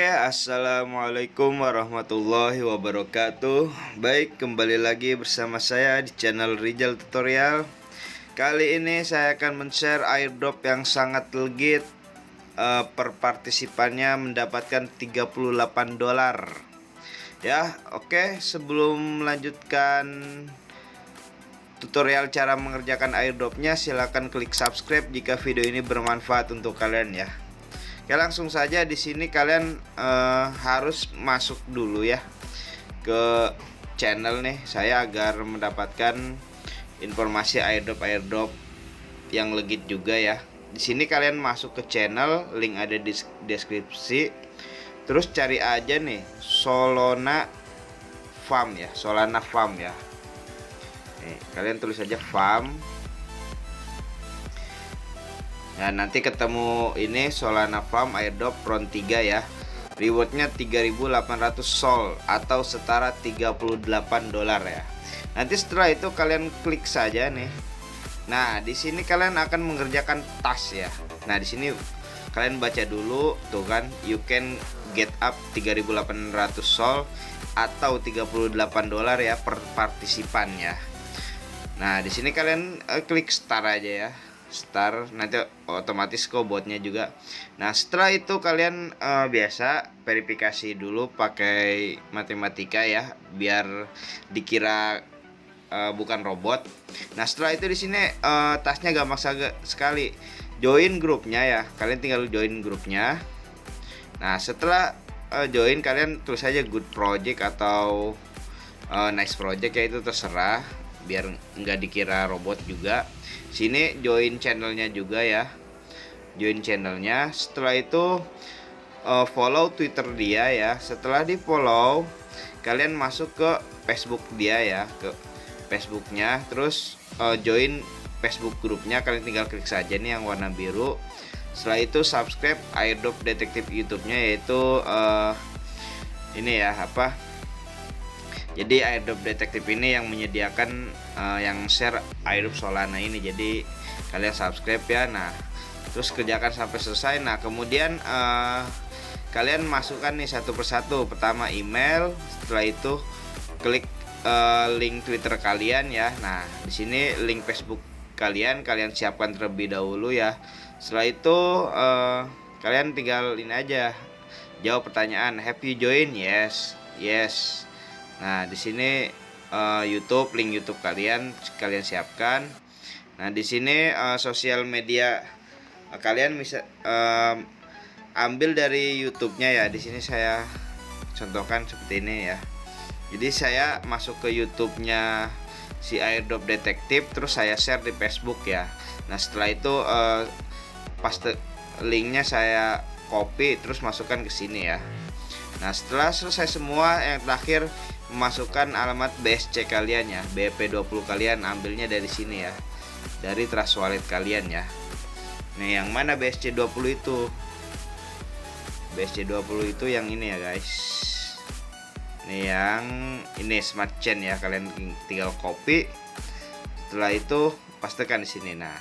Assalamualaikum warahmatullahi wabarakatuh. Baik, kembali lagi bersama saya di channel Rizal Tutorial. Kali ini saya akan men-share airdrop yang sangat legit. Per partisipannya mendapatkan $38. Ya, oke, sebelum melanjutkan tutorial cara mengerjakan airdropnya, silahkan klik subscribe jika video ini bermanfaat untuk kalian ya. Oke, langsung saja di sini kalian harus masuk dulu ya ke channel nih saya agar mendapatkan informasi airdrop yang legit juga ya. Di sini kalian masuk ke channel, link ada di deskripsi. Terus cari aja nih Solana Farm ya, Solana Farm ya. Nih, kalian tulis aja farm. Nah, nanti ketemu ini Solana Farm airdrop round 3 ya. Rewardnya 3.800 sol atau setara $38 ya. Nanti setelah itu kalian klik saja nih. Nah, di sini kalian akan mengerjakan task ya. Nah, di sini kalian baca dulu tuh kan, you can get up 3.800 sol atau $38 ya per partisipan ya. Nah, di sini kalian klik start aja ya. Start, nanti otomatis kok botnya juga. Nah, setelah itu kalian biasa verifikasi dulu pakai matematika ya, biar dikira bukan robot. Nah, setelah itu di sini tasnya gampang sekali. Join grupnya ya, kalian tinggal join grupnya. Nah, setelah join kalian tulis aja good project atau nice project ya, itu terserah biar nggak dikira robot juga. Sini join channelnya juga ya, join channelnya. Setelah itu follow Twitter dia ya. Setelah di follow kalian masuk ke Facebook dia ya, ke Facebooknya. Terus join Facebook grupnya, kalian tinggal klik saja nih yang warna biru. Setelah itu subscribe airdrop detektif YouTube-nya, yaitu ini ya apa. Jadi airdrop detektif ini yang menyediakan yang share airdrop Solana ini. Jadi kalian subscribe ya. Nah, terus kerjakan sampai selesai. Nah, kemudian kalian masukkan nih satu persatu. Pertama email, setelah itu klik link Twitter kalian ya. Nah, di sini link Facebook kalian siapkan terlebih dahulu ya. Setelah itu kalian tinggal ini aja, jawab pertanyaan. Have you join? Yes. Nah, di sini YouTube, link YouTube kalian siapkan. Nah, di sini sosial media kalian bisa ambil dari YouTube-nya ya. Di sini saya contohkan seperti ini ya. Jadi saya masuk ke YouTube-nya si airdrop detektif, terus saya share di Facebook ya. Nah, setelah itu paste linknya saya copy terus masukkan ke sini ya. Nah, setelah selesai semua, yang terakhir memasukkan alamat BSC kalian ya, BEP20 kalian ambilnya dari sini ya, dari Trust Wallet kalian ya. Nih, yang mana BSC20 itu? BSC20 itu yang ini ya guys. Nih, yang ini Smart Chain ya, kalian tinggal copy. Setelah itu pastekan di sini. Nah,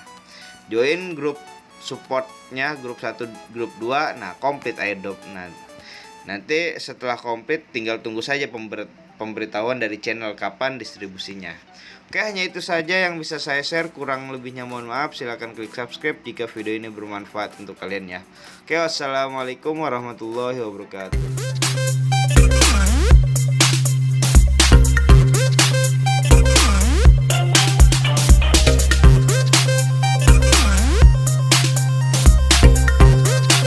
join grup supportnya, grup 1, grup 2. Nah, complete airdrop. Nah, nanti setelah komplit tinggal tunggu saja pemberitahuan dari channel kapan distribusinya. Oke, hanya itu saja yang bisa saya share. Kurang lebihnya mohon maaf. Silahkan klik subscribe jika video ini bermanfaat untuk kalian ya. Oke, wassalamualaikum warahmatullahi wabarakatuh.